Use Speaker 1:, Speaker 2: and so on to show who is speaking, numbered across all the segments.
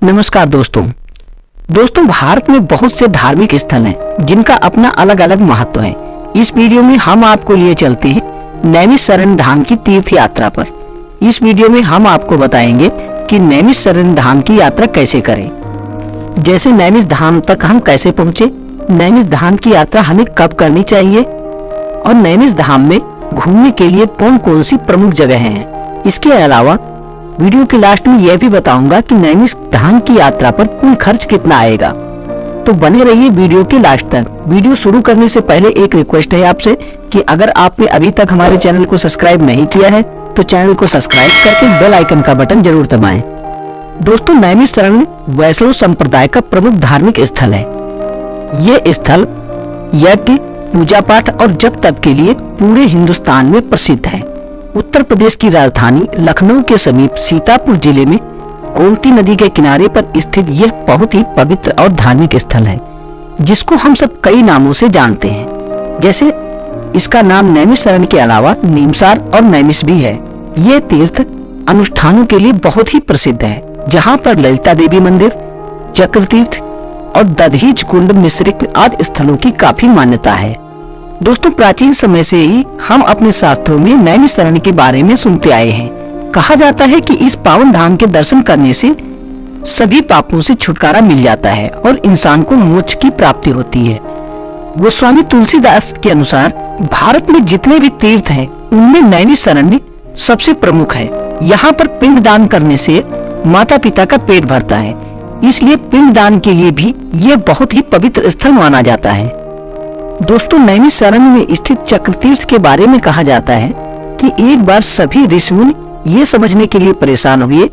Speaker 1: नमस्कार दोस्तों भारत में बहुत से धार्मिक स्थल हैं जिनका अपना अलग अलग महत्व है। इस वीडियो में हम आपको लिए चलते हैं नैमिषारण्य धाम की तीर्थ यात्रा पर। इस वीडियो में हम आपको बताएंगे कि नैमिषारण्य धाम की यात्रा कैसे करें, जैसे नैमिष धाम तक हम कैसे पहुँचे, नैमिष धाम की यात्रा हमें कब करनी चाहिए और नैमिष धाम में घूमने के लिए कौन कौन सी प्रमुख जगह हैं। इसके अलावा वीडियो के लास्ट में यह भी बताऊंगा कि नैमिष धाम की यात्रा पर कुल खर्च कितना आएगा। तो बने रहिए वीडियो के लास्ट तक। वीडियो शुरू करने से पहले एक रिक्वेस्ट है आपसे कि अगर आपने अभी तक हमारे चैनल को सब्सक्राइब नहीं किया है तो चैनल को सब्सक्राइब करके बेल आइकन का बटन जरूर दबाएं। दोस्तों, नैमिषारण्य वैष्णव संप्रदाय का प्रमुख धार्मिक स्थल है। ये स्थल यज्ञ, पूजा पाठ और जप तप के लिए पूरे हिंदुस्तान में प्रसिद्ध है। उत्तर प्रदेश की राजधानी लखनऊ के समीप सीतापुर जिले में गोमती नदी के किनारे पर स्थित यह बहुत ही पवित्र और धार्मिक स्थल है, जिसको हम सब कई नामों से जानते हैं। जैसे इसका नाम नैमिषारण्य के अलावा नीमसार और नैमिष भी है। ये तीर्थ अनुष्ठानों के लिए बहुत ही प्रसिद्ध है, जहाँ पर ललिता देवी मंदिर, चक्र तीर्थ और दधीच कुंड मिश्रित आदि स्थलों की काफी मान्यता है। दोस्तों, प्राचीन समय से ही हम अपने शास्त्रों में नैमिषारण्य के बारे में सुनते आए हैं। कहा जाता है कि इस पावन धाम के दर्शन करने से सभी पापों से छुटकारा मिल जाता है और इंसान को मोक्ष की प्राप्ति होती है। गोस्वामी तुलसीदास के अनुसार भारत में जितने भी तीर्थ हैं, उनमें नैमिषारण्य सबसे प्रमुख है। यहाँ पर पिंड दान करने से माता पिता का पेट भरता है, इसलिए पिंड दान के लिए भी ये बहुत ही पवित्र स्थल माना जाता है। दोस्तों, नैमिषारण्य में स्थित चक्र तीर्थ के बारे में कहा जाता है कि एक बार सभी ऋषिमुनि ये समझने के लिए परेशान हुए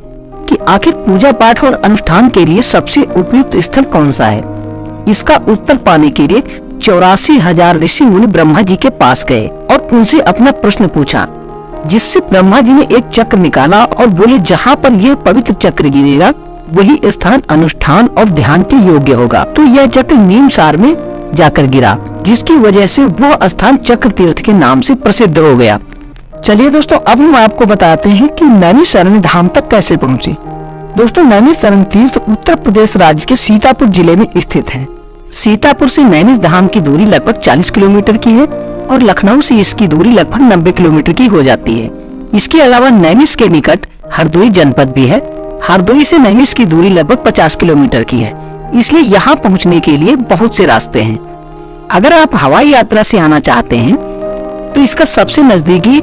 Speaker 1: कि आखिर पूजा पाठ और अनुष्ठान के लिए सबसे उपयुक्त स्थल कौन सा है। इसका उत्तर पाने के लिए 84,000 ऋषि मुनि ब्रह्मा जी के पास गए और उनसे अपना प्रश्न पूछा, जिससे ब्रह्मा जी ने एक चक्र निकाला और बोले, जहाँ पर यह पवित्र चक्र गिरेगा वही स्थान अनुष्ठान और ध्यान के योग्य होगा। तो यह चक्र नीमसार में जाकर गिरा, जिसकी वजह से वो स्थान चक्र तीर्थ के नाम से प्रसिद्ध हो गया। चलिए दोस्तों, अब हम आपको बताते हैं कि नैमिषारण्य धाम तक कैसे पहुँचे। दोस्तों, नैमिषारण्य तीर्थ उत्तर प्रदेश राज्य के सीतापुर जिले में स्थित है। सीतापुर से नैमिष धाम की दूरी लगभग 40 किलोमीटर की है और लखनऊ से इसकी दूरी लगभग 90 किलोमीटर की हो जाती है। इसके अलावा नैमिष के निकट हरदोई जनपद भी है। हरदोई से नैमिष की दूरी लगभग 50 किलोमीटर की है, इसलिए यहाँ पहुँचने के लिए बहुत से रास्ते हैं। अगर आप हवाई यात्रा से आना चाहते हैं तो इसका सबसे नजदीकी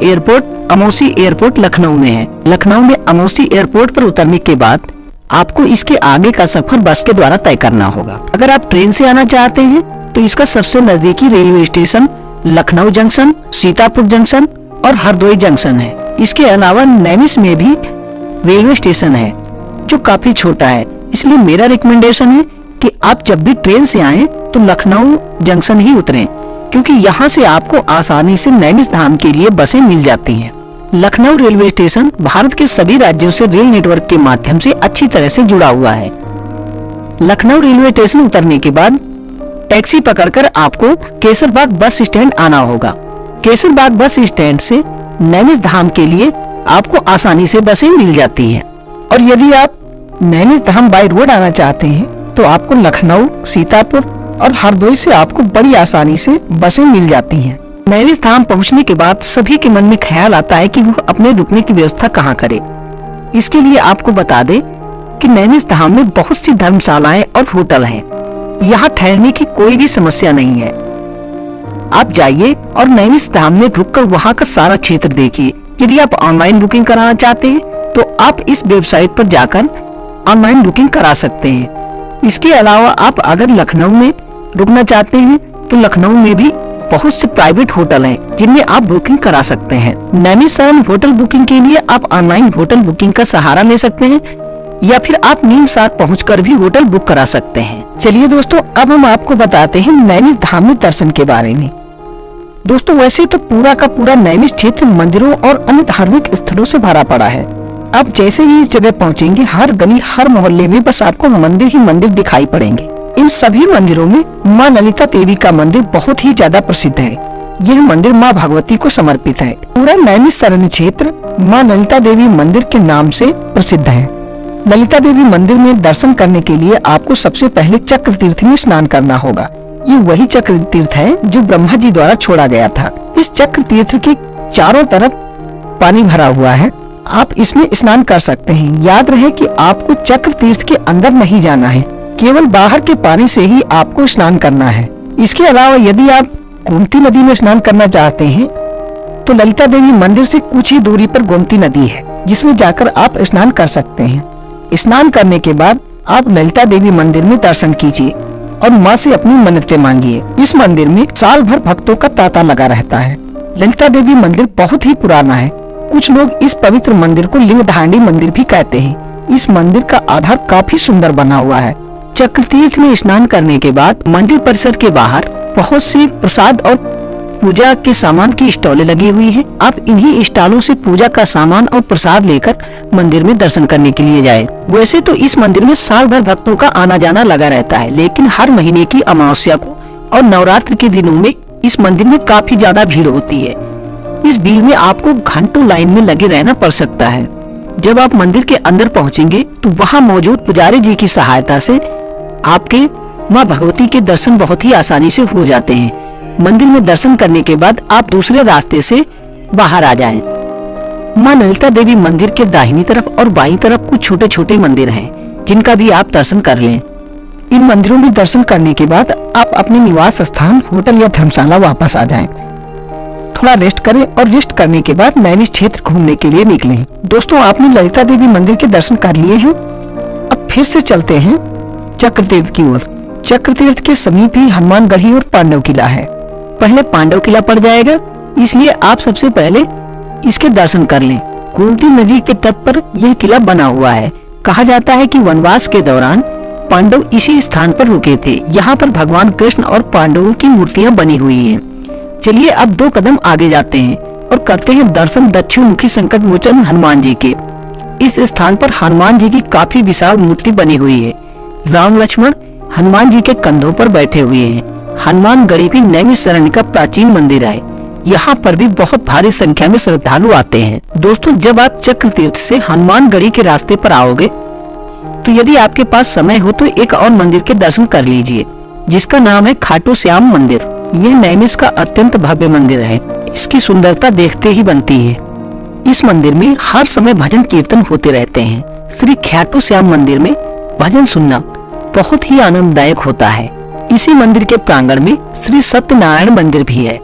Speaker 1: एयरपोर्ट अमौसी एयरपोर्ट लखनऊ में है। लखनऊ में अमौसी एयरपोर्ट पर उतरने के बाद आपको इसके आगे का सफर बस के द्वारा तय करना होगा। अगर आप ट्रेन से आना चाहते हैं तो इसका सबसे नजदीकी railway station Lucknow junction, Sitapur junction और हरदोई जंक्शन है। इसके अलावा नैमिष में भी रेलवे स्टेशन है जो काफी छोटा है, इसलिए मेरा रिकमेंडेशन है कि आप जब भी ट्रेन से आएं तो लखनऊ जंक्शन ही उतरें, क्योंकि यहाँ से आपको आसानी से नैमिष धाम के लिए बसें मिल जाती हैं। लखनऊ रेलवे स्टेशन भारत के सभी राज्यों से रेल नेटवर्क के माध्यम से अच्छी तरह से जुड़ा हुआ है। लखनऊ रेलवे स्टेशन उतरने के बाद टैक्सी पकड़कर आपको केसरबाग बस स्टैंड आना होगा। केसरबाग बस स्टैंड से नैमिष धाम के लिए आपको आसानी से बसें मिल जाती हैं। और यदि आप नैमिष धाम बाय रोड आना चाहते हैं तो आपको लखनऊ, सीतापुर और हरदोई से आपको बड़ी आसानी से बसें मिल जाती हैं। नैमिष धाम पहुंचने के बाद सभी के मन में ख्याल आता है कि वो अपने रुकने की व्यवस्था कहाँ करे। इसके लिए आपको बता दें कि नैमिष धाम में बहुत सी धर्मशालाएं और होटल हैं। यहाँ ठहरने की कोई भी समस्या नहीं है। आप जाइए और नैमिष धाम में रुककर वहाँ का सारा क्षेत्र देखिए। यदि आप ऑनलाइन बुकिंग कराना चाहते हैं तो आप इस वेबसाइट पर जाकर ऑनलाइन बुकिंग करा सकते हैं। इसके अलावा आप अगर लखनऊ में रुकना चाहते हैं तो लखनऊ में भी बहुत से प्राइवेट होटल हैं जिनमें आप बुकिंग करा सकते हैं। नैमिषारण्य होटल बुकिंग के लिए आप ऑनलाइन होटल बुकिंग का सहारा ले सकते हैं या फिर आप नीमसार पहुंचकर भी होटल बुक करा सकते हैं। चलिए दोस्तों, अब हम आपको बताते हैं नैमिष धाम में दर्शन के बारे में। दोस्तों, वैसे तो पूरा का पूरा नैमिष क्षेत्र मंदिरों और अन्य धार्मिक स्थलों से भरा पड़ा है। आप जैसे ही इस जगह पहुंचेंगे, हर गली हर मोहल्ले में बस आपको मंदिर ही मंदिर दिखाई पड़ेंगे। इन सभी मंदिरों में माँ ललिता देवी का मंदिर बहुत ही ज्यादा प्रसिद्ध है। यह मंदिर माँ भगवती को समर्पित है। पूरा नैमिषारण्य क्षेत्र माँ ललिता देवी मंदिर के नाम से प्रसिद्ध है।
Speaker 2: ललिता देवी मंदिर में दर्शन करने के लिए आपको सबसे पहले चक्र तीर्थ में स्नान करना होगा। ये वही चक्र तीर्थ है जो ब्रह्मा जी द्वारा छोड़ा गया था। इस चक्र तीर्थ के चारों तरफ पानी भरा हुआ है, आप इसमें स्नान कर सकते हैं। याद रहे कि आपको चक्र तीर्थ के अंदर नहीं जाना है, केवल बाहर के पानी से ही आपको स्नान करना है। इसके अलावा यदि आप गोमती नदी में स्नान करना चाहते हैं तो ललिता देवी मंदिर से कुछ ही दूरी पर गोमती नदी है, जिसमें जाकर आप स्नान कर सकते हैं। स्नान करने के बाद आप ललिता देवी मंदिर में दर्शन कीजिए और माँ से अपनी मन्नतें मांगिए। इस मंदिर में साल भर भक्तों का तांता लगा रहता है। ललिता देवी मंदिर बहुत ही पुराना है। कुछ लोग इस पवित्र मंदिर को लिंगधारणी मंदिर भी कहते हैं। इस मंदिर का आधार काफी सुंदर बना हुआ है।
Speaker 1: चक्र तीर्थ में स्नान करने के बाद मंदिर परिसर के बाहर बहुत सी प्रसाद और पूजा के सामान की स्टॉलें लगी हुई हैं। आप इन्हीं स्टॉलों से पूजा का सामान और प्रसाद लेकर मंदिर में दर्शन करने के लिए जाएं। वैसे तो इस मंदिर में साल भर भक्तों का आना जाना लगा रहता है, लेकिन हर महीने की अमावस्या को और नवरात्र के दिनों में इस मंदिर में काफी ज्यादा भीड़ होती है। इस भीड़ में आपको घंटों लाइन में लगे रहना पड़ सकता है। जब आप मंदिर के अंदर पहुंचेंगे तो वहां मौजूद पुजारी जी की सहायता से आपके माँ भगवती के दर्शन बहुत ही आसानी से हो जाते हैं। मंदिर में दर्शन करने के बाद आप दूसरे रास्ते से बाहर आ जाएं। माँ ललिता देवी मंदिर के दाहिनी तरफ और बाईं तरफ कुछ छोटे छोटे मंदिर हैं, जिनका भी आप दर्शन कर लें।
Speaker 2: इन मंदिरों में दर्शन करने के बाद आप अपने निवास स्थान, होटल या धर्मशाला वापस आ जाएं। थोड़ा रेस्ट करें और रेस्ट करने के बाद नैमिष क्षेत्र घूमने के लिए निकलें। दोस्तों, आपने ललिता देवी मंदिर के दर्शन कर लिए हैं। अब फिर से चलते हैं चक्र तीर्थ की ओर। चक्र तीर्थ के समीप ही हनुमानगढ़ी और पांडव किला है।
Speaker 1: पहले पांडव किला पड़ जाएगा, इसलिए आप सबसे पहले इसके दर्शन कर लें। गोमती नदी के तट पर यह किला बना हुआ है। कहा जाता है कि वनवास के दौरान पांडव इसी स्थान पर रुके थे। यहाँ पर भगवान कृष्ण और पांडवों की मूर्तियां बनी हुई हैं। चलिए अब 2 कदम आगे जाते हैं और करते हैं दर्शन दक्षिण मुखी संकट मोचन हनुमान जी के। इस स्थान पर हनुमान जी की काफी विशाल मूर्ति बनी हुई है। राम लक्ष्मण हनुमान जी के कंधों पर बैठे हुए हैं। हनुमानगढ़ी भी नैमिषारण्य का प्राचीन मंदिर है। यहाँ पर भी बहुत भारी संख्या में श्रद्धालु आते हैं। दोस्तों, जब आप चक्र तीर्थ से हनुमानगढ़ी के रास्ते पर आओगे तो यदि आपके पास समय हो तो एक और मंदिर के दर्शन कर लीजिए, जिसका नाम है खाटू श्याम मंदिर। यह नैमिष का अत्यंत भव्य मंदिर है। इसकी सुंदरता देखते ही बनती है। इस मंदिर में हर समय भजन कीर्तन होते रहते हैं। श्री खाटू श्याम मंदिर में भजन सुनना बहुत ही आनंददायक होता है। इसी मंदिर के प्रांगण में श्री सत्यनारायण मंदिर भी है।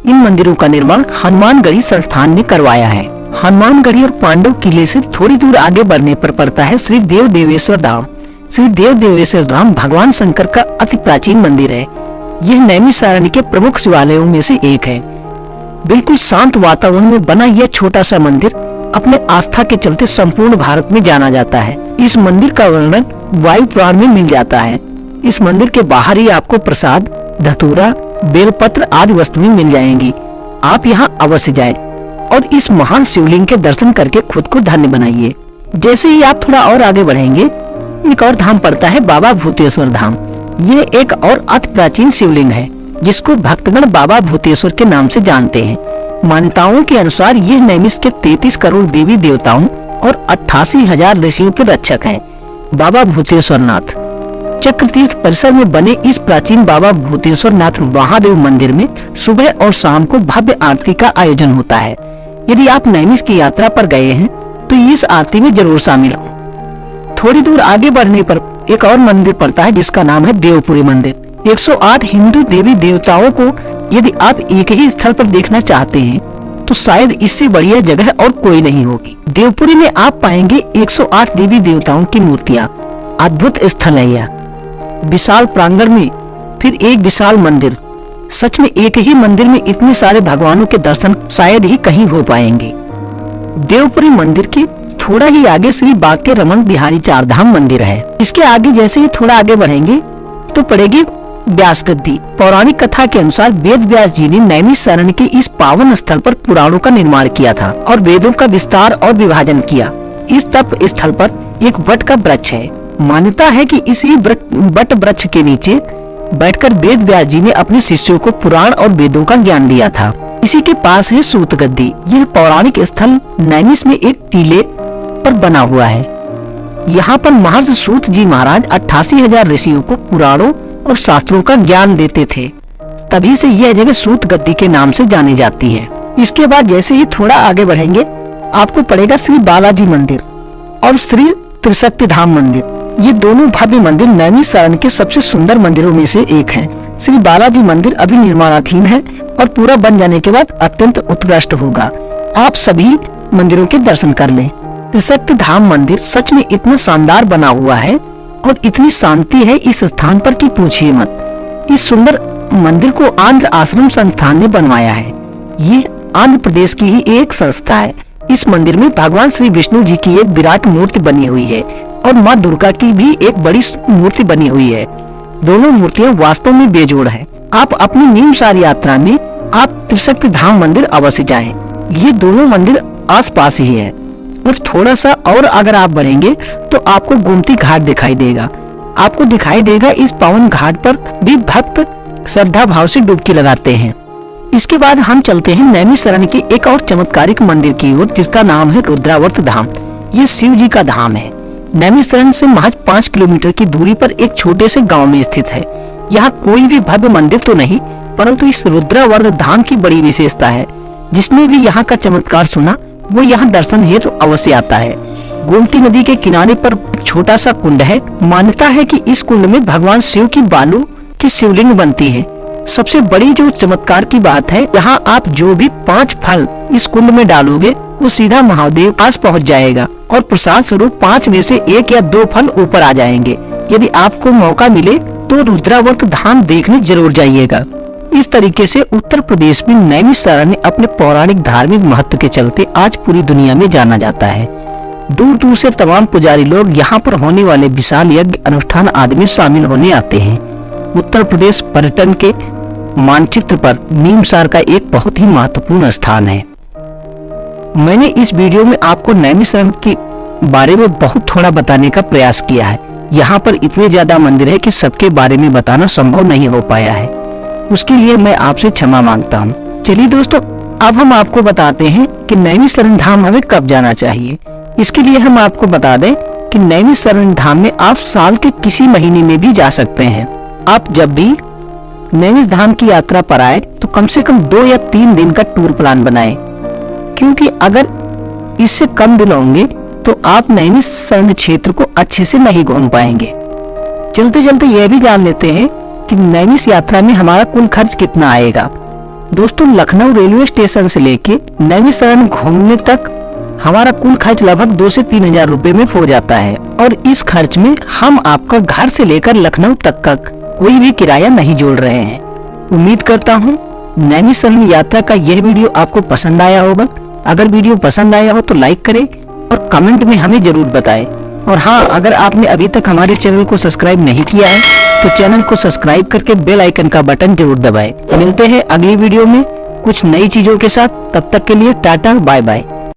Speaker 1: इन मंदिरों का निर्माण हनुमानगढ़ी संस्थान ने करवाया है। हनुमानगढ़ी और पांडव किले से थोड़ी दूर आगे बढ़ने पर पड़ता है श्री देव देवेश्वर धाम। श्री देव देवेश्वर धाम भगवान शंकर का अति प्राचीन मंदिर है। यह नैमिषारण्य के प्रमुख शिवालयों में से एक है। बिल्कुल शांत वातावरण में बना यह छोटा सा मंदिर अपने आस्था के चलते संपूर्ण भारत में जाना जाता है। इस मंदिर का वर्णन वायु पुराण में मिल जाता है। इस मंदिर के बाहर ही आपको प्रसाद, धतूरा, बेलपत्र आदि वस्तुएं मिल जाएंगी। आप यहाँ अवश्य जाएं और इस महान शिवलिंग के दर्शन करके खुद को धन्य बनाइए। जैसे ही आप थोड़ा और आगे बढ़ेंगे, एक और धाम पड़ता है बाबा भूतेश्वर धाम। ये एक और अति प्राचीन शिवलिंग है, जिसको भक्तगण बाबा भूतेश्वर के नाम से जानते हैं। मान्यताओं के अनुसार यह नैमिष के 33 करोड़ देवी देवताओं और 88,000 ऋषियों के रक्षक हैं। बाबा भूतेश्वर नाथ चक्र तीर्थ परिसर में बने इस प्राचीन बाबा भूतेश्वर नाथ महादेव मंदिर में सुबह और शाम को भव्य आरती का आयोजन होता है। यदि आप नैमिष की यात्रा पर गए हैं तो इस आरती में जरूर शामिल हो। थोड़ी दूर आगे बढ़ने पर एक और मंदिर पड़ता है, जिसका नाम है देवपुरी मंदिर। 108 हिंदू देवी देवताओं को यदि आप एक ही स्थल पर देखना चाहते हैं तो शायद इससे बढ़िया जगह और कोई नहीं होगी। देवपुरी में आप पाएंगे 108 देवी देवताओं की मूर्तियां। अद्भुत स्थल है यह। विशाल प्रांगण में फिर एक विशाल मंदिर। सच में एक ही मंदिर में इतने सारे भगवानों के दर्शन शायद ही कहीं हो पाएंगे। देवपुरी मंदिर के थोड़ा ही आगे श्री बांके रमन बिहारी चारधाम मंदिर है। इसके आगे जैसे ही थोड़ा आगे बढ़ेंगे तो पड़ेगी व्यास गद्दी। पौराणिक कथा के अनुसार वेद व्यास जी ने नैमिषारण्य के इस पावन स्थल पर पुराणों का निर्माण किया था और वेदों का विस्तार और विभाजन किया। इस तप स्थल पर एक वट का वृक्ष है। मान्यता है कि इसी वट वृक्ष के नीचे बैठकर वेद व्यास जी ने अपने शिष्यों को पुराण और वेदों का ज्ञान दिया था। इसी के पास है सूत गद्दी। यह पौराणिक स्थल नैमिष में एक टीले पर बना हुआ है। यहाँ पर महर्षि सूत जी महाराज 88,000 ऋषियों को पुराणों और शास्त्रों का ज्ञान देते थे। तभी से यह जगह सूत गद्दी के नाम से जानी जाती है। इसके बाद जैसे ही थोड़ा आगे बढ़ेंगे आपको पड़ेगा श्री बालाजी मंदिर और श्री त्रिशक्ति धाम मंदिर। ये दोनों भव्य मंदिर नैमिषारण्य के सबसे सुंदर मंदिरों में से एक है। श्री बालाजी मंदिर अभी निर्माणाधीन है और पूरा बन जाने के बाद अत्यंत उत्कृष्ट होगा। आप सभी मंदिरों के दर्शन कर लें। त्रिशक्ति धाम मंदिर सच में इतना शानदार बना हुआ है और इतनी शांति है इस स्थान पर कि पूछिए मत। इस सुंदर मंदिर को आंध्र आश्रम संस्थान ने बनवाया है। ये आंध्र प्रदेश की ही एक संस्था है। इस मंदिर में भगवान श्री विष्णु जी की एक विराट मूर्ति बनी हुई है और माँ दुर्गा की भी एक बड़ी मूर्ति बनी हुई है। दोनों मूर्तियां वास्तव में बेजोड़ है। आप अपनी नीमसार यात्रा में आप त्रिशक्ति धाम मंदिर अवश्य जाएं। ये दोनों मंदिर आसपास ही है और थोड़ा सा और अगर आप बढ़ेंगे तो आपको गोमती घाट दिखाई देगा। आपको दिखाई देगा इस पावन घाट पर भी भक्त श्रद्धा भाव से डुबकी लगाते हैं। इसके बाद हम चलते हैं नैमिषारण्य के एक और चमत्कारिक मंदिर की ओर जिसका नाम है रुद्रावर्त धाम। ये शिव जी का धाम है। नैमिषारण्य से महज 5 किलोमीटर की दूरी पर एक छोटे से गांव में स्थित है। यहाँ कोई भी भव्य मंदिर तो नहीं, परंतु इस रुद्रावर्त धाम की बड़ी विशेषता है। जिसने भी यहाँ का चमत्कार सुना वो यहाँ दर्शन हेतु अवश्य आता है। गोमती नदी के किनारे पर छोटा सा कुंड है। मान्यता है कि इस कुंड में भगवान शिव की बालू की शिवलिंग बनती है। सबसे बड़ी जो चमत्कार की बात है, यहाँ आप जो भी 5 फल इस कुंड में डालोगे वो सीधा महादेव पास पहुँच जाएगा और प्रसाद स्वरूप 5 में से 1 या 2 फल ऊपर आ जाएंगे। यदि आपको मौका मिले तो रुद्रावर्त धाम देखने जरूर जाइएगा। इस तरीके से उत्तर प्रदेश में नैमिषारण्य अपने पौराणिक धार्मिक महत्व के चलते आज पूरी दुनिया में जाना जाता है। दूर दूर से तमाम पुजारी लोग यहाँ पर होने वाले विशाल यज्ञ अनुष्ठान आदि में शामिल होने आते हैं। उत्तर प्रदेश पर्यटन के मानचित्र पर नीमसार का एक बहुत ही महत्वपूर्ण स्थान है। मैंने इस वीडियो में आपको नैमिषारण्य के बारे में बहुत थोड़ा बताने का प्रयास किया है। यहाँ पर इतने ज्यादा मंदिर है कि सबके बारे में बताना संभव नहीं हो पाया है। उसके लिए मैं आपसे क्षमा मांगता हूँ। चलिए दोस्तों, अब हम आपको बताते हैं कि नैमिषारण्य धाम हमें कब जाना चाहिए। इसके लिए हम आपको बता दें कि नैमिषारण्य धाम में आप साल के किसी महीने में भी जा सकते हैं। आप जब भी नैमिष धाम की यात्रा पर आए तो कम से कम 2 या 3 दिन का टूर प्लान बनाएं, क्योंकि अगर इससे कम दिन होंगे तो आप नैमिषारण्य क्षेत्र को अच्छे से नहीं घूम पाएंगे। चलते चलते यह भी जान लेते हैं कि नैमिष यात्रा में हमारा कुल खर्च कितना आएगा। दोस्तों, लखनऊ रेलवे स्टेशन से लेके नैमिषारण्य घूमने तक हमारा कुल खर्च लगभग 2 से 3 हजार रुपए में हो जाता है और इस खर्च में हम आपका घर से लेकर लखनऊ तक का कोई भी किराया नहीं जोड़ रहे हैं। उम्मीद करता हूँ नैमिषारण्य यात्रा का यह वीडियो आपको पसंद आया होगा। अगर वीडियो पसंद आया हो तो लाइक करें और कमेंट में हमें जरूर बताएं। और हाँ, अगर आपने अभी तक हमारे चैनल को सब्सक्राइब नहीं किया है तो चैनल को सब्सक्राइब करके बेल आइकन का बटन जरूर दबाएं। मिलते हैं अगली वीडियो में कुछ नई चीजों के साथ। तब तक के लिए टाटा बाय बाय।